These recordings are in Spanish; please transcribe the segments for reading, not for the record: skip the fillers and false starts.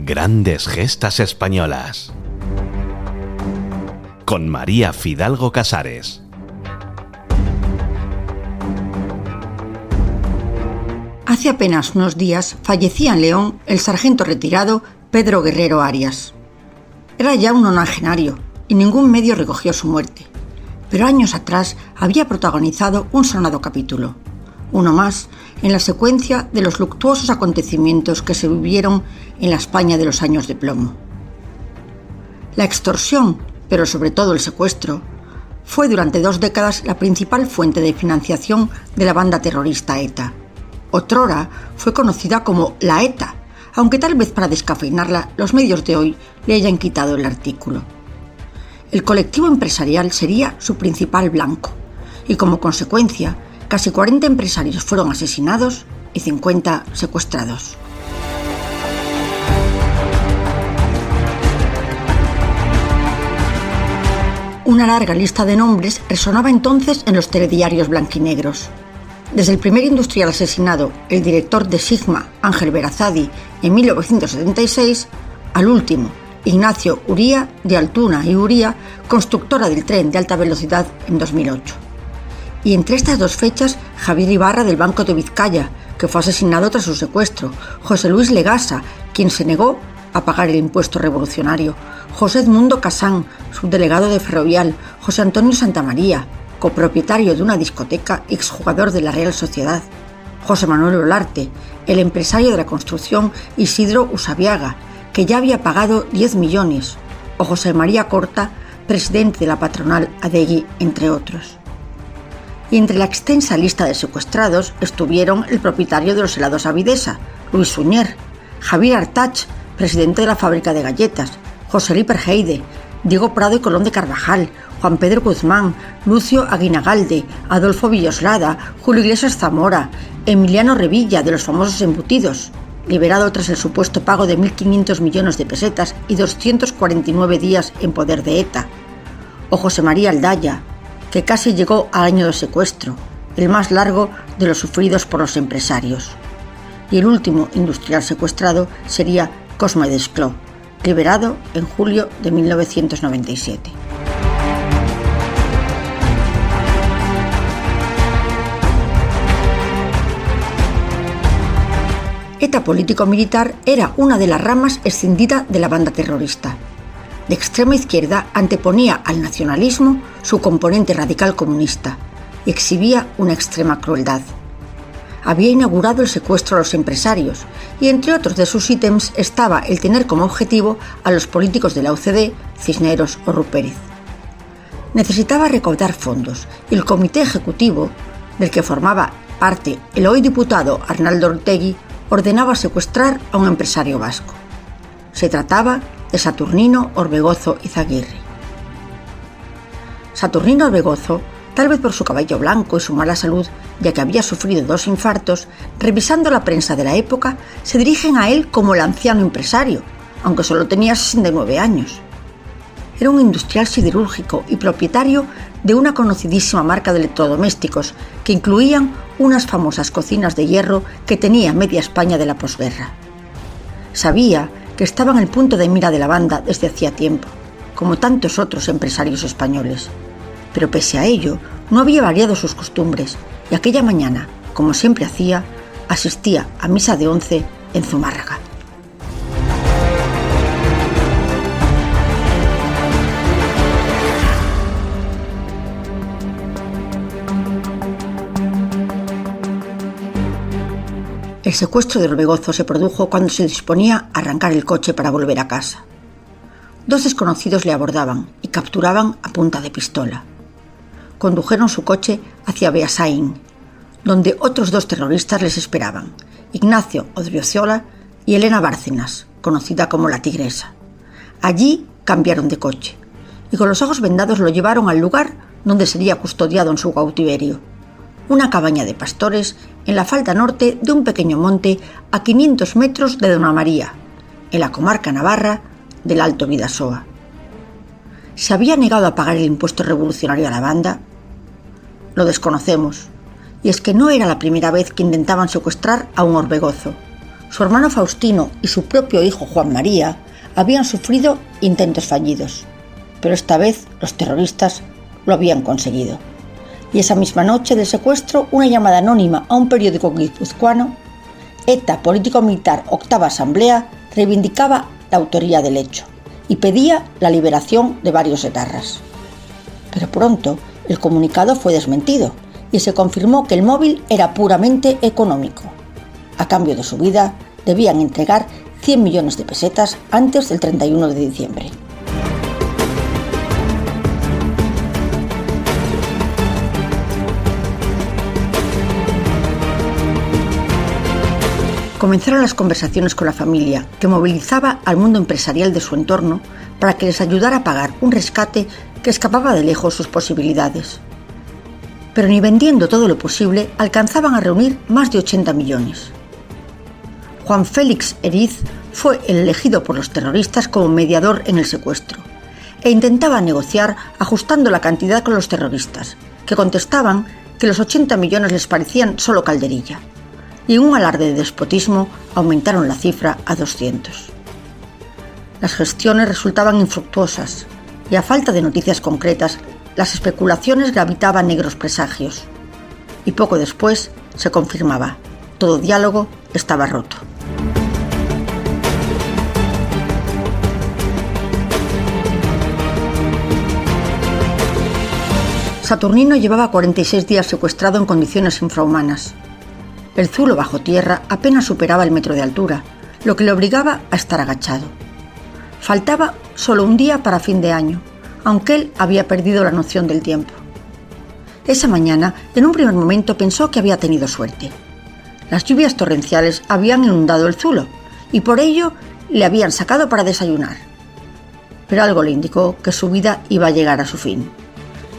Grandes gestas españolas. Con María Fidalgo Casares. Hace apenas unos días fallecía en León el sargento retirado Pedro Guerrero Arias. Era ya un nonagenario y ningún medio recogió su muerte, pero años atrás había protagonizado un sonado capítulo, uno más en la secuencia de los luctuosos acontecimientos que se vivieron en la España de los años de plomo. La extorsión, pero sobre todo el secuestro, fue durante 2 décadas la principal fuente de financiación de la banda terrorista ETA. Otrora fue conocida como la ETA, aunque tal vez para descafeinarla los medios de hoy le hayan quitado el artículo. El colectivo empresarial sería su principal blanco, y como consecuencia, casi 40 empresarios fueron asesinados y 50 secuestrados. Una larga lista de nombres resonaba entonces en los telediarios blanquinegros. Desde el primer industrial asesinado, el director de Sigma, Ángel Berazadi, en 1976, al último, Ignacio Uría, de Altuna y Uría, constructora del tren de alta velocidad en 2008. Y entre estas 2 fechas, Javier Ibarra del Banco de Vizcaya, que fue asesinado tras su secuestro, José Luis Legasa, quien se negó a pagar el impuesto revolucionario, José Edmundo Casán, subdelegado de Ferrovial, José Antonio Santamaría, copropietario de una discoteca y exjugador de la Real Sociedad, José Manuel Olarte, el empresario de la construcción Isidro Usabiaga, que ya había pagado 10 millones, o José María Corta, presidente de la patronal Adegui, entre otros. Y entre la extensa lista de secuestrados estuvieron el propietario de los helados Avidesa, Luis Suñer, Javier Artach, presidente de la fábrica de galletas, José Liperheide, Diego Prado y Colón de Carvajal, Juan Pedro Guzmán, Lucio Aguinagalde, Adolfo Villoslada, Julio Iglesias Zamora, Emiliano Revilla, de los famosos embutidos, liberado tras el supuesto pago de 1.500 millones de pesetas y 249 días en poder de ETA, o José María Aldaya, que casi llegó al año de secuestro, el más largo de los sufridos por los empresarios. Y el último industrial secuestrado sería Cosme Desclós, liberado en julio de 1997. ETA político-militar era una de las ramas escindida de la banda terrorista. De extrema izquierda anteponía al nacionalismo su componente radical comunista y exhibía una extrema crueldad. Había inaugurado el secuestro a los empresarios y entre otros de sus ítems estaba el tener como objetivo a los políticos de la UCD, Cisneros o Rupérez. Necesitaba recaudar fondos y el comité ejecutivo, del que formaba parte el hoy diputado Arnaldo Ortegui, ordenaba secuestrar a un empresario vasco. Se trataba de Saturnino Orbegozo Izaguirre. Saturnino Orbegozo, tal vez por su cabello blanco y su mala salud, ya que había sufrido 2 infartos, revisando la prensa de la época, se dirigen a él como el anciano empresario, aunque solo tenía 69 años. Era un industrial siderúrgico y propietario de una conocidísima marca de electrodomésticos que incluían unas famosas cocinas de hierro que tenía media España de la posguerra. Sabía que estaba en el punto de mira de la banda desde hacía tiempo, como tantos otros empresarios españoles. Pero pese a ello, no había variado sus costumbres y aquella mañana, como siempre hacía, asistía a misa de 11 en Zumárraga. El secuestro de Orbegozo se produjo cuando se disponía a arrancar el coche para volver a casa. 2 desconocidos le abordaban y capturaban a punta de pistola. Condujeron su coche hacia Beasain, donde otros 2 terroristas les esperaban, Ignacio Odriozola y Elena Bárcenas, conocida como la Tigresa. Allí cambiaron de coche y con los ojos vendados lo llevaron al lugar donde sería custodiado en su cautiverio, una cabaña de pastores en la falda norte de un pequeño monte a 500 metros de Dona María, en la comarca navarra del Alto Bidasoa. ¿Se había negado a pagar el impuesto revolucionario a la banda? Lo desconocemos, y es que no era la primera vez que intentaban secuestrar a un Orbegozo. su hermano Faustino y su propio hijo Juan María habían sufrido intentos fallidos, pero esta vez los terroristas lo habían conseguido. Y esa misma noche del secuestro, una llamada anónima a un periódico guipuzcoano, ETA Político-Militar Octava Asamblea, reivindicaba la autoría del hecho y pedía la liberación de varios etarras. Pero pronto el comunicado fue desmentido y se confirmó que el móvil era puramente económico. A cambio de su vida, debían entregar 100 millones de pesetas antes del 31 de diciembre. Comenzaron las conversaciones con la familia, que movilizaba al mundo empresarial de su entorno para que les ayudara a pagar un rescate que escapaba de lejos sus posibilidades. Pero ni vendiendo todo lo posible alcanzaban a reunir más de 80 millones. Juan Félix Eriz fue el elegido por los terroristas como mediador en el secuestro e intentaba negociar ajustando la cantidad con los terroristas, que contestaban que los 80 millones les parecían solo calderilla. Y en un alarde de despotismo aumentaron la cifra a 200. Las gestiones resultaban infructuosas y a falta de noticias concretas, las especulaciones gravitaban negros presagios. Y poco después se confirmaba, todo diálogo estaba roto. Saturnino llevaba 46 días secuestrado en condiciones infrahumanas. El zulo bajo tierra apenas superaba el metro de altura, lo que le obligaba a estar agachado. Faltaba solo un día para fin de año, aunque él había perdido la noción del tiempo. Esa mañana, en un primer momento, pensó que había tenido suerte. Las lluvias torrenciales habían inundado el zulo y por ello le habían sacado para desayunar. Pero algo le indicó que su vida iba a llegar a su fin.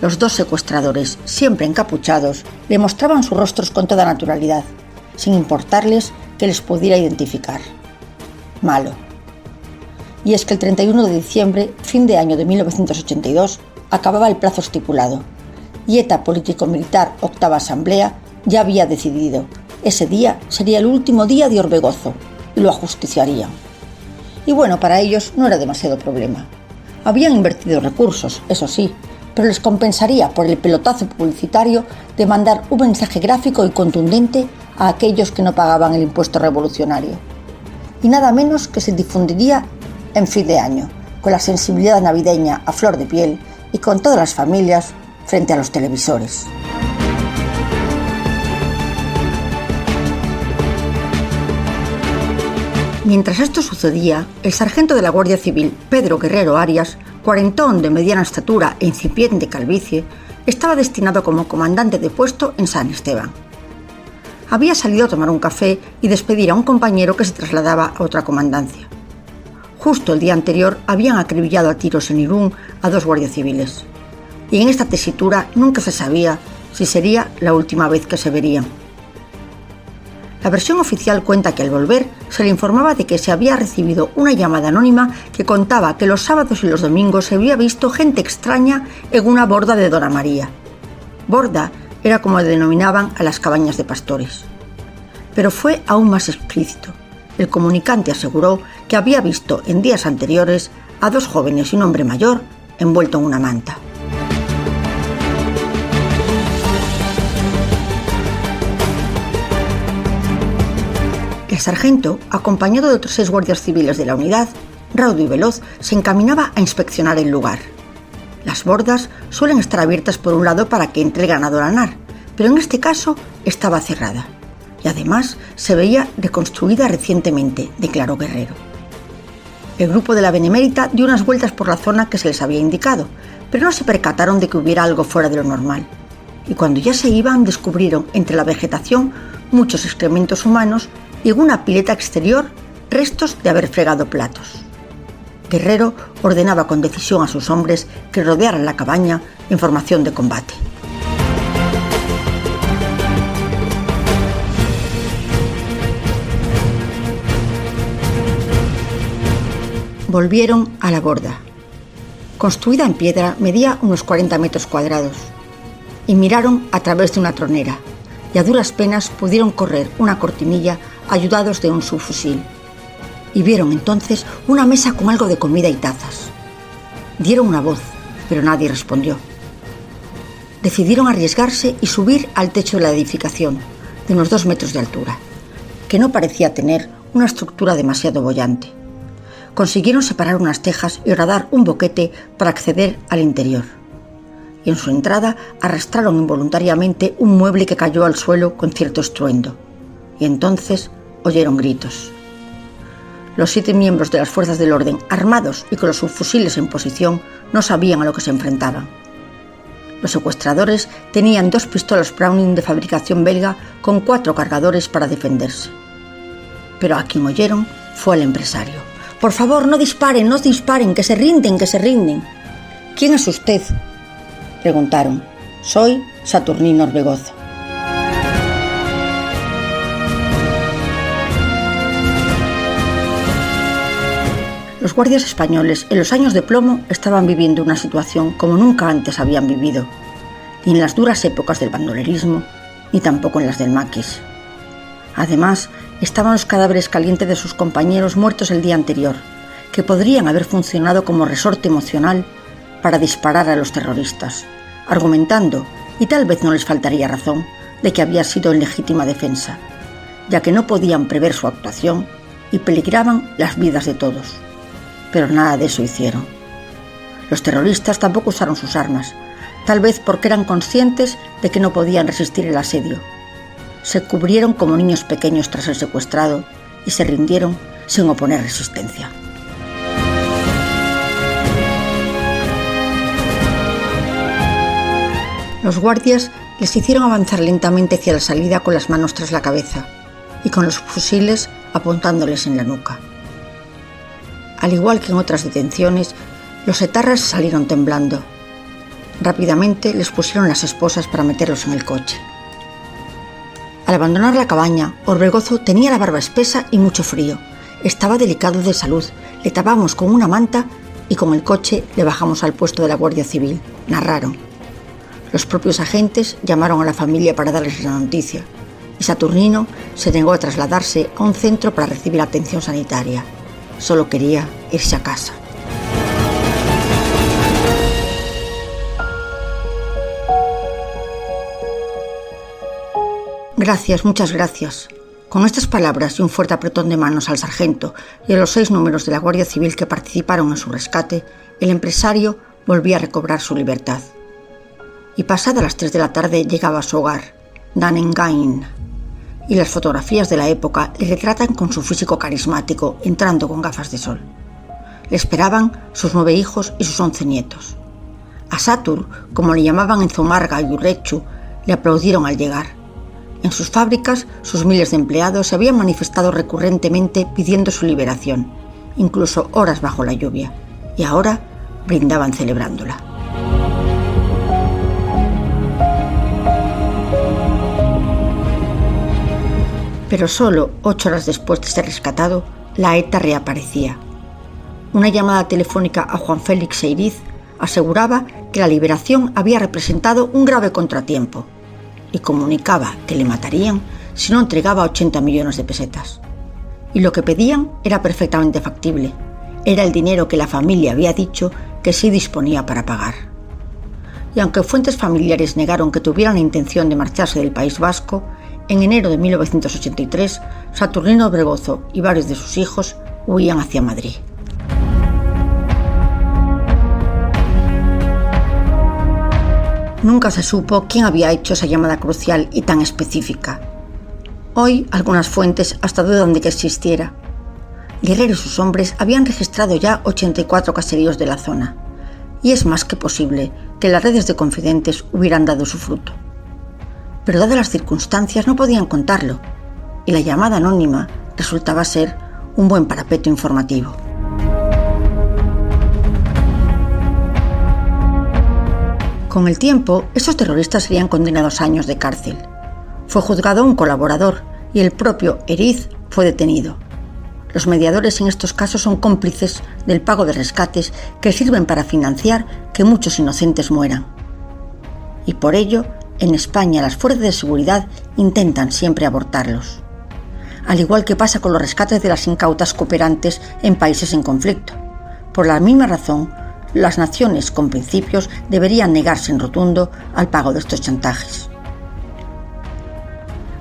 Los dos secuestradores, siempre encapuchados, le mostraban sus rostros con toda naturalidad, sin importarles que les pudiera identificar. Malo. Y es que el 31 de diciembre, fin de año de 1982, acababa el plazo estipulado, y ETA Político-Militar Octava Asamblea ya había decidido. Ese día sería el último día de Orbegozo, y lo ajusticiarían. Y bueno, para ellos no era demasiado problema. Habían invertido recursos, eso sí, pero les compensaría por el pelotazo publicitario de mandar un mensaje gráfico y contundente a aquellos que no pagaban el impuesto revolucionario. Y nada menos que se difundiría en fin de año, con la sensibilidad navideña a flor de piel y con todas las familias frente a los televisores. Mientras esto sucedía, el sargento de la Guardia Civil, Pedro Guerrero Arias, cuarentón de mediana estatura e incipiente calvicie, estaba destinado como comandante de puesto en San Esteban. Había salido a tomar un café y despedir a un compañero que se trasladaba a otra comandancia. Justo el día anterior habían acribillado a tiros en Irún a 2 guardias civiles. Y en esta tesitura nunca se sabía si sería la última vez que se verían. La versión oficial cuenta que al volver se le informaba de que se había recibido una llamada anónima que contaba que los sábados y los domingos se había visto gente extraña en una borda de Dona María. Borda era como denominaban a las cabañas de pastores. Pero fue aún más explícito. El comunicante aseguró que había visto en días anteriores a 2 jóvenes y un hombre mayor envuelto en una manta. El sargento, acompañado de otros 6 guardias civiles de la unidad, raudo y veloz, se encaminaba a inspeccionar el lugar. Las bordas suelen estar abiertas por un lado para que entre el ganado a lanar, pero en este caso estaba cerrada. Y además se veía reconstruida recientemente, declaró Guerrero. El grupo de la Benemérita dio unas vueltas por la zona que se les había indicado, pero no se percataron de que hubiera algo fuera de lo normal. Y cuando ya se iban, descubrieron entre la vegetación muchos excrementos humanos y en una pileta exterior restos de haber fregado platos. Guerrero ordenaba con decisión a sus hombres que rodearan la cabaña en formación de combate. Volvieron a la borda. Construida en piedra, medía unos 40 metros cuadrados. Y miraron a través de una tronera, y a duras penas pudieron correr una cortinilla ayudados de un subfusil. Y vieron entonces una mesa con algo de comida y tazas. Dieron una voz, pero nadie respondió. Decidieron arriesgarse y subir al techo de la edificación, de unos 2 metros de altura, que no parecía tener una estructura demasiado boyante. Consiguieron separar unas tejas y horadar un boquete para acceder al interior. Y en su entrada arrastraron involuntariamente un mueble que cayó al suelo con cierto estruendo. Y entonces oyeron gritos. Los 7 miembros de las fuerzas del orden, armados y con los subfusiles en posición, no sabían a lo que se enfrentaban. Los secuestradores tenían 2 pistolas Browning de fabricación belga con 4 cargadores para defenderse. Pero a quien oyeron fue al empresario. «Por favor, no disparen, que se rinden, que se rinden». «¿Quién es usted?», preguntaron. «Soy Saturnino Orbegozo». Los guardias españoles en los años de plomo estaban viviendo una situación como nunca antes habían vivido, ni en las duras épocas del bandolerismo, ni tampoco en las del maquis. Además, estaban los cadáveres calientes de sus compañeros muertos el día anterior, que podrían haber funcionado como resorte emocional para disparar a los terroristas, argumentando, y tal vez no les faltaría razón, de que había sido en legítima defensa, ya que no podían prever su actuación y peligraban las vidas de todos. Pero nada de eso hicieron. Los terroristas tampoco usaron sus armas, tal vez porque eran conscientes de que no podían resistir el asedio. Se cubrieron como niños pequeños tras el secuestrado y se rindieron sin oponer resistencia. Los guardias les hicieron avanzar lentamente hacia la salida con las manos tras la cabeza y con los fusiles apuntándoles en la nuca. Al igual que en otras detenciones, los etarras salieron temblando. Rápidamente les pusieron las esposas para meterlos en el coche. Al abandonar la cabaña, Orbegozo tenía la barba espesa y mucho frío. Estaba delicado de salud, le tapamos con una manta y con el coche le bajamos al puesto de la Guardia Civil, narraron. Los propios agentes llamaron a la familia para darles la noticia y Saturnino se negó a trasladarse a un centro para recibir atención sanitaria. Solo quería irse a casa. Gracias, muchas gracias. Con estas palabras y un fuerte apretón de manos al sargento y a los 6 números de la Guardia Civil que participaron en su rescate, el empresario volvía a recobrar su libertad. Y pasadas las 3 de la tarde llegaba a su hogar, Danengain. Y las fotografías de la época le retratan con su físico carismático, entrando con gafas de sol. Le esperaban sus 9 hijos y sus 11 nietos. A Satur, como le llamaban en Zumarga y Urrechu, le aplaudieron al llegar. En sus fábricas, sus miles de empleados se habían manifestado recurrentemente pidiendo su liberación, incluso horas bajo la lluvia, y ahora brindaban celebrándola. Pero solo 8 horas después de ser rescatado, la ETA reaparecía. Una llamada telefónica a Juan Félix Seiriz aseguraba que la liberación había representado un grave contratiempo y comunicaba que le matarían si no entregaba 80 millones de pesetas. Y lo que pedían era perfectamente factible. Era el dinero que la familia había dicho que sí disponía para pagar. Y aunque fuentes familiares negaron que tuvieran la intención de marcharse del País Vasco, en enero de 1983, Saturnino Orbegozo y varios de sus hijos huían hacia Madrid. Nunca se supo quién había hecho esa llamada crucial y tan específica. Hoy, algunas fuentes hasta dudan de que existiera. Guerrero y sus hombres habían registrado ya 84 caseríos de la zona, y es más que posible que las redes de confidentes hubieran dado su fruto. Pero dadas las circunstancias no podían contarlo, y la llamada anónima resultaba ser un buen parapeto informativo. Con el tiempo, esos terroristas serían condenados a años de cárcel. Fue juzgado un colaborador y el propio Eriz fue detenido. Los mediadores en estos casos son cómplices del pago de rescates que sirven para financiar que muchos inocentes mueran. Y por ello, en España las fuerzas de seguridad intentan siempre abortarlos. al igual que pasa con los rescates de las incautas cooperantes en países en conflicto. Por la misma razón, las naciones con principios deberían negarse en rotundo al pago de estos chantajes.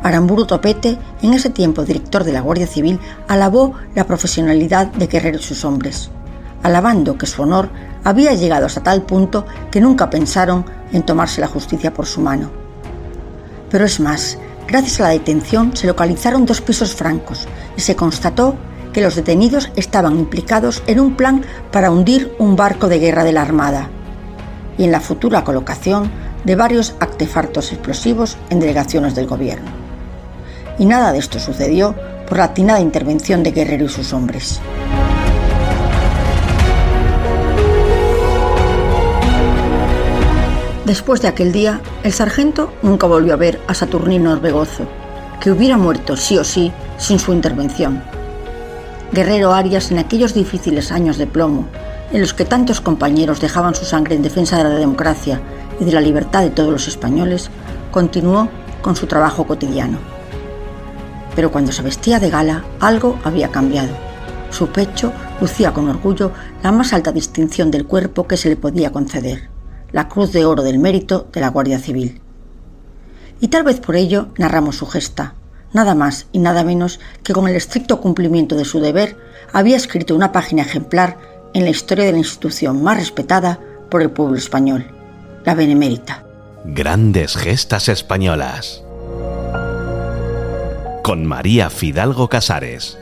Aramburu Topete, en ese tiempo director de la Guardia Civil, alabó la profesionalidad de Guerrero y sus hombres, alabando que su honor había llegado hasta tal punto que nunca pensaron en tomarse la justicia por su mano. Pero es más, gracias a la detención se localizaron 2 pisos francos y se constató que los detenidos estaban implicados en un plan para hundir un barco de guerra de la Armada y en la futura colocación de varios artefactos explosivos en delegaciones del gobierno. Y nada de esto sucedió por la atinada intervención de Guerrero y sus hombres. Después de aquel día, el sargento nunca volvió a ver a Saturnino Orbegozo, que hubiera muerto sí o sí sin su intervención. Guerrero Arias, en aquellos difíciles años de plomo, en los que tantos compañeros dejaban su sangre en defensa de la democracia y de la libertad de todos los españoles, continuó con su trabajo cotidiano. Pero cuando se vestía de gala, algo había cambiado. Su pecho lucía con orgullo la más alta distinción del cuerpo que se le podía conceder, la Cruz de Oro del Mérito de la Guardia Civil. Y tal vez por ello narramos su gesta, nada más y nada menos que con el estricto cumplimiento de su deber, había escrito una página ejemplar en la historia de la institución más respetada por el pueblo español, la Benemérita. Grandes gestas españolas. Con María Fidalgo Casares.